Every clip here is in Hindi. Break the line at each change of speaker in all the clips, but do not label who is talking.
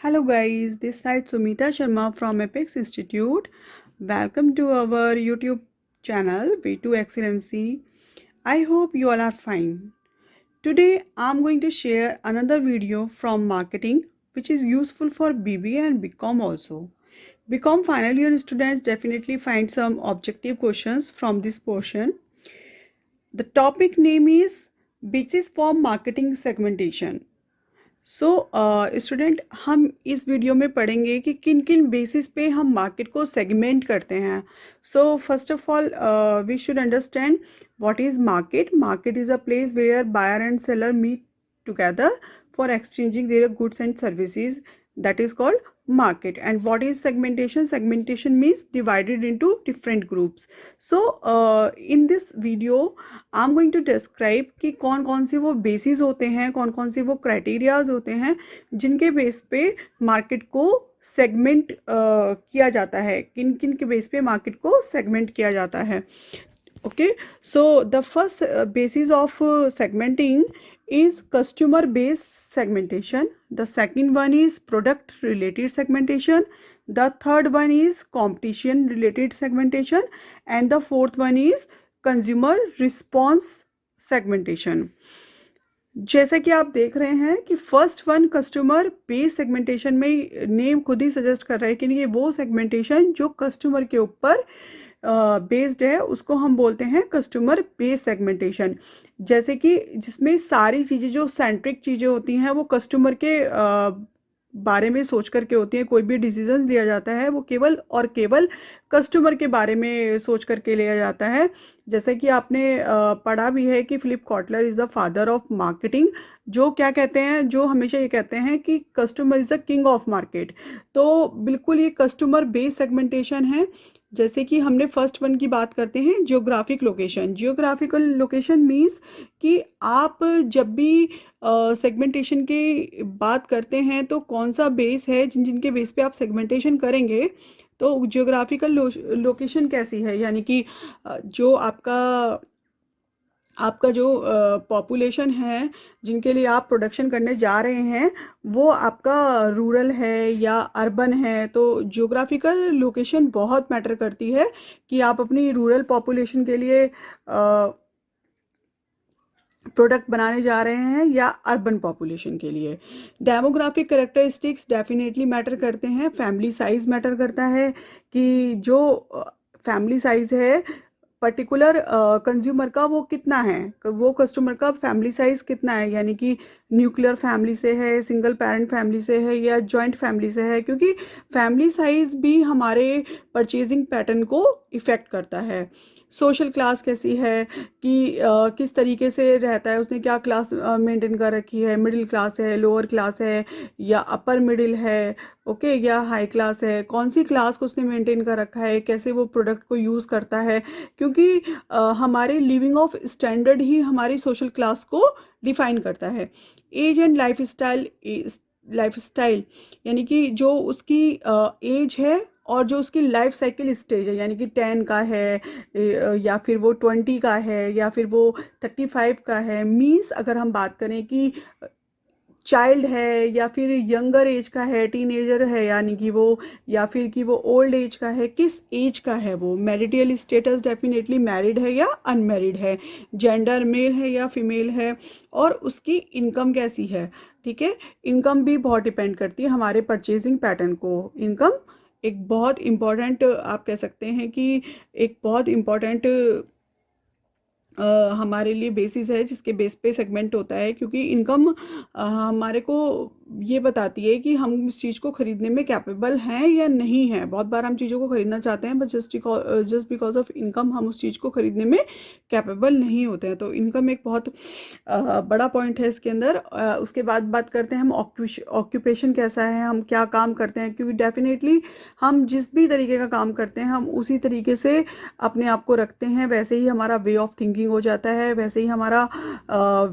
Hello guys, this side Sumita Sharma from Apex Institute. Welcome to our YouTube channel V2 Excellency. I hope you all are fine. Today I'm going to share another video from marketing which is useful for BBA and BCom also. BCom final year students definitely find some objective questions from this portion. The topic name is Basis for Marketing Segmentation. Student हम इस वीडियो में पढ़ेंगे कि किन किन बेसिस पे हम मार्केट को सेगमेंट करते हैं. First of all we should understand what is market. Market is a place where buyer and seller meet together for exchanging their goods and services. That is called market. And what is segmentation? Segmentation means divided into different groups. In this video I'm going to describe कि कौन कौन से वो बेसिस होते हैं, कौन कौन से वो क्राइटेरियाज होते हैं जिनके बेस पे मार्केट को सेगमेंट किया जाता है, किन किन के बेस पे मार्केट को सेगमेंट किया जाता है. Okay, so the first basis of segmenting is customer based segmentation. The second one is product related segmentation. The third one is competition related segmentation. And the fourth one is consumer response segmentation. जैसा कि आप देख रहे हैं कि first one customer base segmentation में नेम खुद ही सजेस्ट कर रहा है कि ये वो सेगमेंटेशन जो कस्टमर के ऊपर बेस्ड है उसको हम बोलते हैं कस्टमर बेस सेगमेंटेशन. जैसे कि जिसमें सारी चीज़ें जो सेंट्रिक चीज़ें होती हैं वो कस्टमर के बारे में सोच करके होती हैं. कोई भी डिसीजन लिया जाता है वो केवल और केवल कस्टमर के बारे में सोच करके लिया जाता है. जैसे कि आपने पढ़ा भी है कि Philip Kotler is the father of marketing, जो क्या कहते हैं, जो हमेशा ये कहते हैं कि customer is the king of market. तो बिल्कुल ये कस्टमर बेस सेगमेंटेशन है. जैसे कि हमने फर्स्ट वन की बात करते हैं, geographic location. Geographical location means कि आप जब भी सेगमेंटेशन की बात करते हैं तो कौन सा बेस है जिनके बेस पे आप सेगमेंटेशन करेंगे. तो जियोग्राफिकल लोकेशन कैसी है, यानी कि जो आपका जो पॉपुलेशन है जिनके लिए आप प्रोडक्शन करने जा रहे हैं वो आपका रूरल है या अर्बन है. तो जियोग्राफिकल लोकेशन बहुत मैटर करती है कि आप अपनी रूरल पॉपुलेशन के लिए प्रोडक्ट बनाने जा रहे हैं या अर्बन पॉपुलेशन के लिए. डेमोग्राफिक करेक्टरिस्टिक्स डेफिनेटली मैटर करते हैं. फैमिली साइज़ मैटर करता है कि जो फैमिली साइज़ है पर्टिकुलर कंज्यूमर का वो कितना है, वो कस्टमर का फैमिली साइज़ कितना है, यानी कि न्यूक्लियर फैमिली से है, सिंगल पेरेंट फैमिली से है या जॉइंट फैमिली से है. क्योंकि फैमिली साइज़ भी हमारे परचेजिंग पैटर्न को इफ़ेक्ट करता है. सोशल क्लास कैसी है कि किस तरीके से रहता है, उसने क्या क्लास मेंटेन कर रखी है, मिडिल क्लास है, लोअर क्लास है या अपर मिडिल है, ओके या हाई क्लास है, कौन सी क्लास को उसने मेंटेन कर रखा है, कैसे वो प्रोडक्ट को यूज़ करता है. क्योंकि हमारे लिविंग ऑफ स्टैंडर्ड ही हमारी सोशल क्लास को डिफाइन करता है. एज एंड लाइफ स्टाइल यानी कि जो उसकी एज है और जो उसकी लाइफ साइकिल स्टेज है, यानी कि 10 का है या फिर वो 20 का है या फिर वो 35 का है. मीन्स अगर हम बात करें कि चाइल्ड है या फिर यंगर एज का है, टीनेजर है यानी कि वो, या फिर कि वो ओल्ड एज का है, किस एज का है वो. मैरिटल स्टेटस डेफिनेटली मैरिड है या अनमैरिड है, जेंडर मेल है या फीमेल है, और उसकी इनकम कैसी है. ठीक है, इनकम भी बहुत डिपेंड करती है हमारे परचेजिंग पैटर्न को. इनकम एक बहुत इम्पॉर्टेंट, आप कह सकते हैं कि एक बहुत इम्पॉर्टेंट हमारे लिए बेसिस है जिसके बेस पे सेगमेंट होता है. क्योंकि इनकम हमारे को ये बताती है कि हम उस चीज़ को ख़रीदने में कैपेबल हैं या नहीं हैं. बहुत बार हम चीज़ों को ख़रीदना चाहते हैं but just because of income हम उस चीज़ को ख़रीदने में कैपेबल नहीं होते हैं. तो इनकम एक बहुत बड़ा पॉइंट है इसके अंदर. उसके बाद बात करते हैं हम ऑक्यूपेशन कैसा है, हम क्या काम करते हैं. क्योंकि डेफिनेटली हम जिस भी तरीके का काम करते हैं हम उसी तरीके से अपने आप को रखते हैं. वैसे ही हमारा वे ऑफ थिंकिंग हो जाता है, वैसे ही हमारा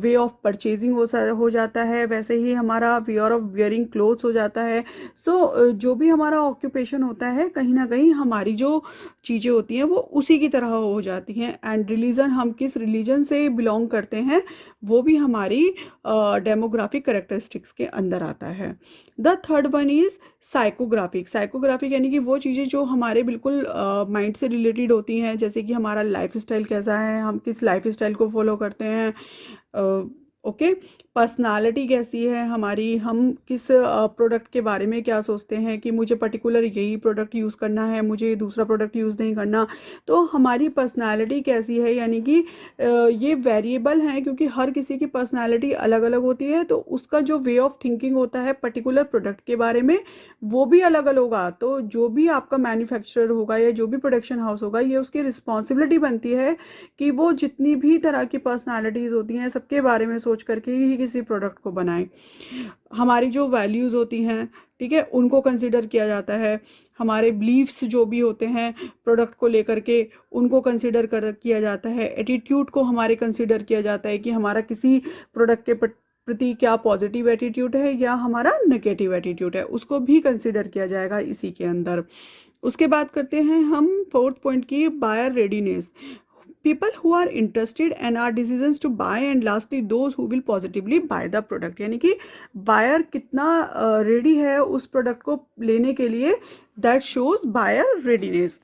वे ऑफ परचेजिंग हो जाता है, वैसे ही हमारा वे फियर ऑफ वियरिंग क्लोथ्स हो जाता है। सो जो भी हमारा ऑक्यूपेशन होता है कहीं ना कहीं हमारी जो चीज़ें होती हैं वो उसी की तरह हो जाती हैं। एंड रिलीजन, हम किस रिलीजन से बिलोंग करते हैं वो भी हमारी डेमोग्राफिक करेक्टरिस्टिक्स के अंदर आता है। The third one is psychographic. Psychographic यानी कि वो चीज़ें जो हमारे बिल्कुल माइंड से रिलेटेड होती हैं, जैसे कि हमारा लाइफ स्टाइल कैसा है, हम किस लाइफ स्टाइल को फॉलो करते हैं, ओके, पर्सनालिटी कैसी है हमारी, हम किस प्रोडक्ट के बारे में क्या सोचते हैं कि मुझे पर्टिकुलर यही प्रोडक्ट यूज़ करना है, मुझे दूसरा प्रोडक्ट यूज़ नहीं करना। तो हमारी पर्सनालिटी कैसी है, यानी कि ये वेरिएबल हैं क्योंकि हर किसी की पर्सनालिटी अलग अलग होती है, तो उसका जो वे ऑफ थिंकिंग होता है पर्टिकुलर प्रोडक्ट के बारे में वो भी अलग अलग होगा। तो जो भी आपका मैन्युफैक्चरर होगा या जो भी प्रोडक्शन हाउस होगा, ये उसकी रिस्पॉन्सिबिलिटी बनती है कि वो जितनी भी तरह की पर्सनालिटीज़ होती हैं सबके बारे में सोच करके ही किसी प्रोडक्ट को बनाएं। हमारी जो वैल्यूज़ होती हैं, ठीक है, उनको कंसिडर किया जाता है। हमारे बिलीव्स जो भी होते हैं प्रोडक्ट को लेकर के, उनको कंसिडर किया जाता है। एटीट्यूड को हमारे कंसिडर किया जाता है कि हमारा किसी प्रोडक्ट के प्रति क्या पॉजिटिव एटीट्यूड है या हमारा नेगेटिव एटीट्यूड है, उसको भी कंसिडर किया जाएगा इसी के अंदर। उसके बाद करते हैं हम फोर्थ पॉइंट की, buyer readiness. people who are interested and are decisions to buy, and lastly those who will positively buy the product। यानी कि बायर कितना रेडी है उस प्रोडक्ट को लेने के लिए, that shows buyer readiness।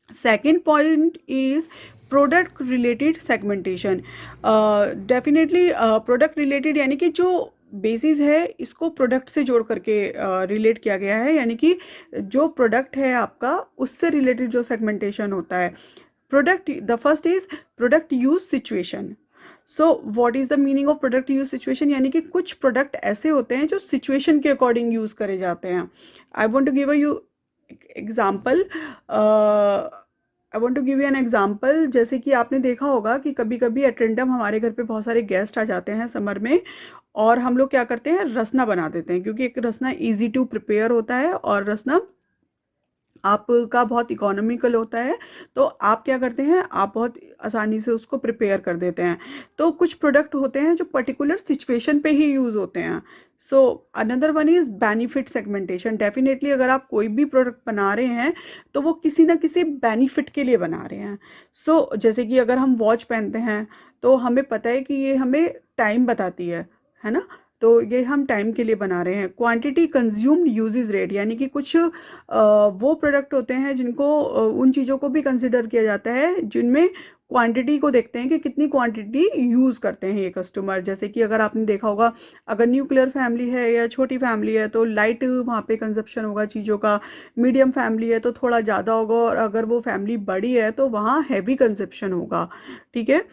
second point is product related segmentation. Definitely product related यानी कि जो बेसिस है इसको प्रोडक्ट से जोड़ करके रिलेट किया गया है, यानी कि जो प्रोडक्ट है आपका उससे रिलेटेड जो सेगमेंटेशन होता है। Product, the first is product use situation. So what is the meaning of product use situation, यानी कि कुछ प्रोडक्ट ऐसे होते हैं जो सिचुएशन के अकॉर्डिंग यूज करे जाते हैं। I want to give you example, I want to give you an example. जैसे कि आपने देखा होगा कि कभी कभी एट रेंडम हमारे घर पे बहुत सारे गेस्ट आ जाते हैं समर में, और हम लोग क्या करते हैं, रसना बना देते हैं, क्योंकि एक रसना इजी टू प्रिपेयर होता है और रसना आपका बहुत इकोनॉमिकल होता है। तो आप क्या करते हैं, आप बहुत आसानी से उसको प्रिपेयर कर देते हैं। तो कुछ प्रोडक्ट होते हैं जो पर्टिकुलर सिचुएशन पे ही यूज़ होते हैं। So another one is benefit segmentation. Definitely अगर आप कोई भी प्रोडक्ट बना रहे हैं तो वो किसी ना किसी बेनिफिट के लिए बना रहे हैं। सो जैसे कि अगर हम वॉच पहनते हैं तो हमें पता है कि ये हमें टाइम बताती है ना, तो ये हम टाइम के लिए बना रहे हैं। क्वांटिटी कंज्यूम्ड यूजेस रेट, यानी कि कुछ वो प्रोडक्ट होते हैं जिनको उन चीज़ों को भी कंसिडर किया जाता है जिनमें क्वांटिटी को देखते हैं कि कितनी क्वांटिटी यूज़ करते हैं ये कस्टमर। जैसे कि अगर आपने देखा होगा, अगर न्यूक्लियर फैमिली है या छोटी फैमिली है तो लाइट वहाँ पे कंजप्शन होगा चीज़ों का, मीडियम फैमिली है तो थोड़ा ज़्यादा होगा, और अगर वो फैमिली बड़ी है तो वहाँ हैवी कंजप्शन होगा, ठीक है।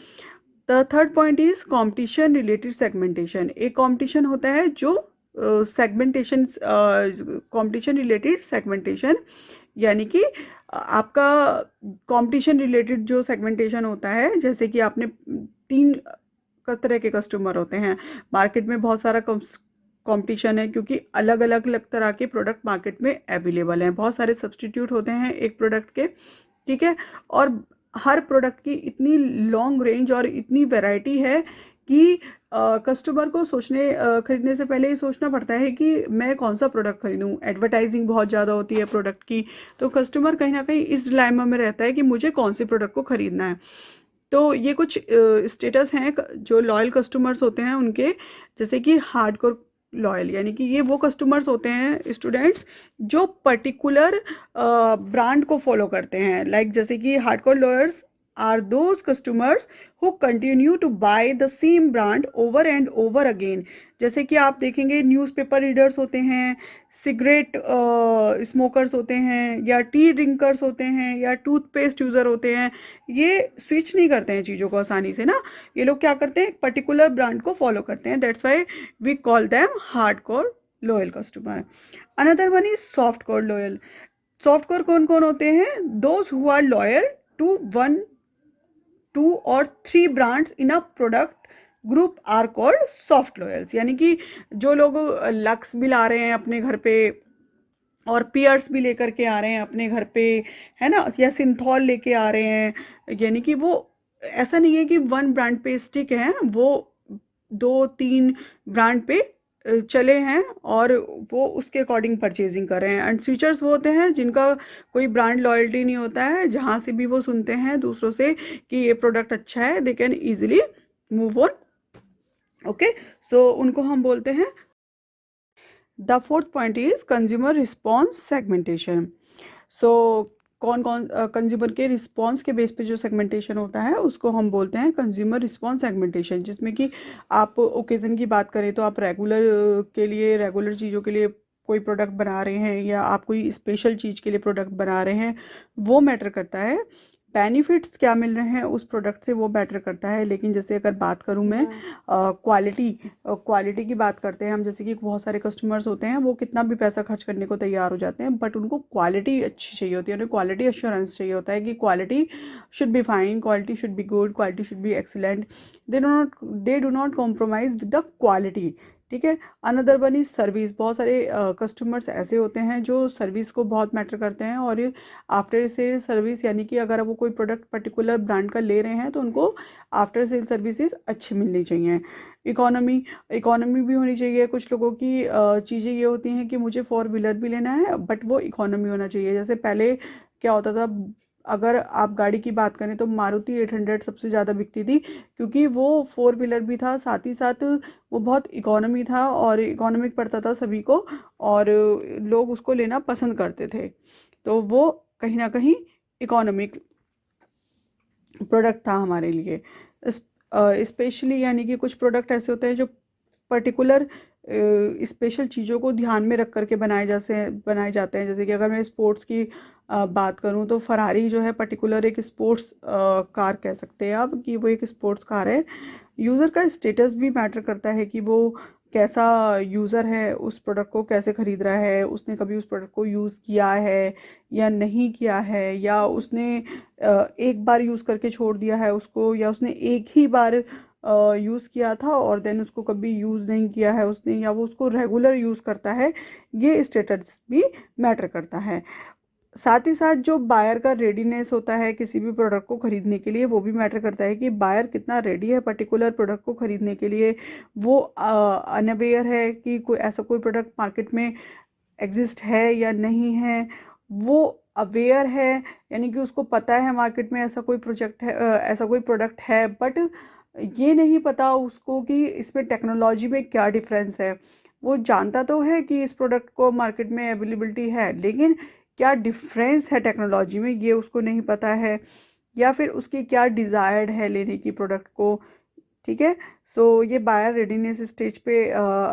The third point is competition related segmentation. एक कंपटीशन होता है जो सेगमेंटेशन, कंपटीशन रिलेटेड सेगमेंटेशन, यानी कि आपका कंपटीशन रिलेटेड जो सेगमेंटेशन होता है, जैसे कि आपने तीन तरह के कस्टमर होते हैं मार्केट में, बहुत सारा कंपटीशन है क्योंकि अलग अलग तरह के प्रोडक्ट मार्केट में अवेलेबल हैं, बहुत सारे सब्सटीट्यूट होते हैं एक प्रोडक्ट के, ठीक है। और हर प्रोडक्ट की इतनी लॉन्ग रेंज और इतनी वैरायटी है कि कस्टमर को खरीदने से पहले ही सोचना पड़ता है कि मैं कौन सा प्रोडक्ट खरीदूं। एडवर्टाइजिंग बहुत ज़्यादा होती है प्रोडक्ट की, तो कस्टमर कहीं ना कहीं इस डिलेमा में रहता है कि मुझे कौन सी प्रोडक्ट को खरीदना है। तो ये कुछ स्टेटस हैं जो लॉयल कस्टमर्स होते हैं उनके, जैसे कि हार्डकोर लॉयल, यानी कि ये वो कस्टमर्स होते हैं स्टूडेंट्स जो पर्टिकुलर ब्रांड को फॉलो करते हैं। लाइक जैसे कि hardcore loyals are those customers who continue to buy the same brand over and over again. जैसे कि आप देखेंगे न्यूज़पेपर रीडर्स होते हैं, सिगरेट स्मोकर्स होते हैं, या टी ड्रिंकर्स होते हैं, या टूथपेस्ट यूज़र होते हैं, ये स्विच नहीं करते हैं चीज़ों को आसानी से ना। ये लोग क्या करते हैं, एक पर्टिकुलर ब्रांड को फॉलो करते हैं। That's why we call them hardcore loyal customer. Another one is soft core loyal. Soft core कौन कौन होते हैं, those who are loyal to 1, 2 और 3 brands in a product group are called soft loyals. यानी कि जो लोग लक्स भी ला रहे हैं अपने घर पे और पियर्स भी लेकर के आ रहे हैं अपने घर पे, है ना, या सिंथॉल लेके आ रहे हैं, यानी कि वो ऐसा नहीं है कि 1 ब्रांड पे स्टिक है, वो 2-3 ब्रांड पे चले हैं और वो उसके अकॉर्डिंग परचेजिंग कर रहे हैं। एंड स्विचर्स वो होते हैं जिनका कोई ब्रांड लॉयल्टी नहीं होता है, जहाँ से भी वो सुनते हैं दूसरों से कि ये प्रोडक्ट अच्छा है, they can easily move on. Okay, so उनको हम बोलते हैं। The fourth point is consumer response segmentation. So कौन कौन कंज्यूमर के रिस्पॉन्स के बेस पे जो सेगमेंटेशन होता है उसको हम बोलते हैं कंज्यूमर रिस्पॉन्स सेगमेंटेशन, जिसमें कि आप ओकेज़न की बात करें तो आप रेगुलर के लिए, रेगुलर चीज़ों के लिए कोई प्रोडक्ट बना रहे हैं या आप कोई स्पेशल चीज़ के लिए प्रोडक्ट बना रहे हैं, वो मैटर करता है। बेनिफिट्स क्या मिल रहे हैं उस प्रोडक्ट से, वो मैटर करता है। लेकिन जैसे अगर बात करूँ मैं क्वालिटी की बात करते हैं हम, जैसे कि बहुत सारे कस्टमर्स होते हैं वो कितना भी पैसा खर्च करने को तैयार हो जाते हैं, बट उनको क्वालिटी अच्छी चाहिए होती है, उन्हें क्वालिटी अश्योरेंस चाहिए होता है कि quality should be fine, quality should be good, quality should be excellent. They do not compromise with the quality. ठीक है। Another one is service. बहुत सारे कस्टमर्स ऐसे होते हैं जो सर्विस को बहुत मैटर करते हैं, और आफ्टर सेल सर्विस, यानी कि अगर वो कोई प्रोडक्ट पर्टिकुलर ब्रांड का ले रहे हैं तो उनको आफ्टर सेल सर्विसेज अच्छी मिलनी चाहिए। इकोनॉमी भी होनी चाहिए। कुछ लोगों की चीज़ें ये होती हैं कि मुझे 4 व्हीलर भी लेना है बट वो इकोनॉमी होना चाहिए। जैसे पहले क्या होता था, अगर आप गाड़ी की बात करें तो मारुति 800 सबसे ज़्यादा बिकती थी, क्योंकि वो 4 व्हीलर भी था, साथ ही साथ वो बहुत इकोनॉमी था और इकोनॉमिक पड़ता था सभी को, और लोग उसको लेना पसंद करते थे। तो वो कहीं ना कहीं इकोनॉमिक प्रोडक्ट था हमारे लिए। स्पेशली यानी कि कुछ प्रोडक्ट ऐसे होते हैं जो पर्टिकुलर स्पेशल चीज़ों को ध्यान में रख करके बनाए जाते हैं। जैसे कि अगर मैं स्पोर्ट्स की बात करूं तो फरारी जो है पर्टिकुलर एक स्पोर्ट्स कार कह सकते हैं आप, कि वो एक स्पोर्ट्स कार है। यूज़र का स्टेटस भी मैटर करता है कि वो कैसा यूज़र है, उस प्रोडक्ट को कैसे ख़रीद रहा है, उसने कभी उस प्रोडक्ट को यूज़ किया है या नहीं किया है, या उसने एक बार यूज़ करके छोड़ दिया है उसको, या उसने एक ही बार यूज़ किया था और देन उसको कभी यूज़ नहीं किया है उसने, या वो उसको रेगुलर यूज़ करता है। ये स्टेटस भी मैटर करता है। साथ ही साथ जो बायर का रेडीनेस होता है किसी भी प्रोडक्ट को ख़रीदने के लिए, वो भी मैटर करता है कि बायर कितना रेडी है पर्टिकुलर प्रोडक्ट को ख़रीदने के लिए। वो अनअवेयर है कि कोई ऐसा कोई प्रोडक्ट मार्केट में एग्जिस्ट है या नहीं है। वो अवेयर है, यानी कि उसको पता है मार्केट में ऐसा कोई प्रोजेक्ट है, ऐसा कोई प्रोडक्ट है, बट ये नहीं पता उसको कि इसमें टेक्नोलॉजी में क्या डिफरेंस है। वो जानता तो है कि इस प्रोडक्ट को मार्केट में अवेलेबिलिटी है, लेकिन क्या डिफरेंस है टेक्नोलॉजी में ये उसको नहीं पता है, या फिर उसकी क्या डिज़ायर्ड है लेने की प्रोडक्ट को। ठीक है। सो ये बायर रेडीनेस स्टेज पे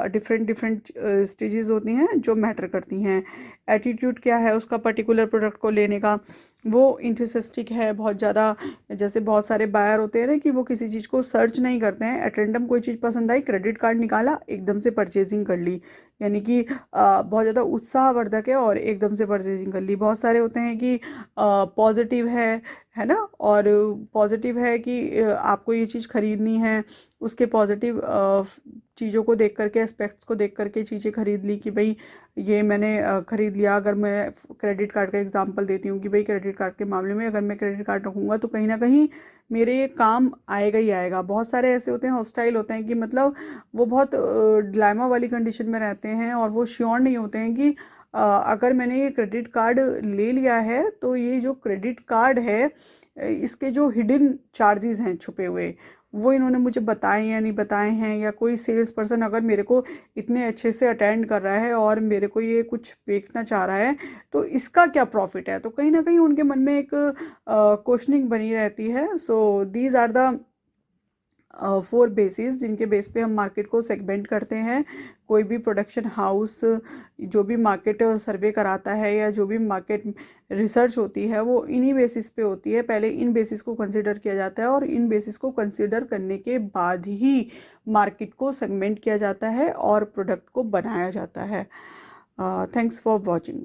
डिफरेंट डिफरेंट स्टेजेस होती हैं जो मैटर करती हैं। एटीट्यूड क्या है उसका पर्टिकुलर प्रोडक्ट को लेने का, वो इंथुसिस्टिक है बहुत ज़्यादा। जैसे बहुत सारे बायर होते हैं ना कि वो किसी चीज़ को सर्च नहीं करते हैं, एट रैंडम कोई चीज़ पसंद आई, क्रेडिट कार्ड निकाला, एकदम से परचेजिंग कर ली, यानी कि बहुत ज़्यादा उत्साहवर्धक है और एकदम से परचेजिंग कर ली। बहुत सारे होते हैं कि पॉजिटिव है ना, और पॉजिटिव है कि आपको ये चीज़ ख़रीदनी है, उसके पॉजिटिव चीज़ों को देख करके, एस्पेक्ट्स को देख करके चीज़ें खरीद ली कि भाई ये मैंने ख़रीद लिया। अगर मैं क्रेडिट कार्ड का एग्जांपल देती हूँ कि भाई क्रेडिट कार्ड के मामले में अगर मैं क्रेडिट कार्ड रखूँगा तो कहीं ना कहीं मेरे ये काम आएगा ही आएगा। बहुत सारे ऐसे होते हैं, हॉस्टाइल होते हैं, कि मतलब वो बहुत डिलेमा वाली कंडीशन में रहते हैं और वो श्योर नहीं होते हैं कि अगर मैंने ये क्रेडिट कार्ड ले लिया है तो ये जो क्रेडिट कार्ड है इसके जो हिडन चार्जेस हैं छुपे हुए, वो इन्होंने मुझे बताए या नहीं बताए हैं, या कोई सेल्स पर्सन अगर मेरे को इतने अच्छे से अटेंड कर रहा है और मेरे को ये कुछ बेचना चाह रहा है तो इसका क्या प्रॉफिट है। तो कहीं ना कहीं उनके मन में एक क्वेश्चनिंग बनी रहती है। So these are the 4 basis जिनके बेस पे हम मार्केट को सेगमेंट करते हैं। कोई भी प्रोडक्शन हाउस जो भी मार्केट सर्वे कराता है या जो भी मार्केट रिसर्च होती है वो इन्हीं बेसिस पे होती है। पहले इन बेसिस को कंसिडर किया जाता है और इन बेसिस को कंसिडर करने के बाद ही मार्केट को सेगमेंट किया जाता है और प्रोडक्ट को बनाया जाता है। Thanks for watching.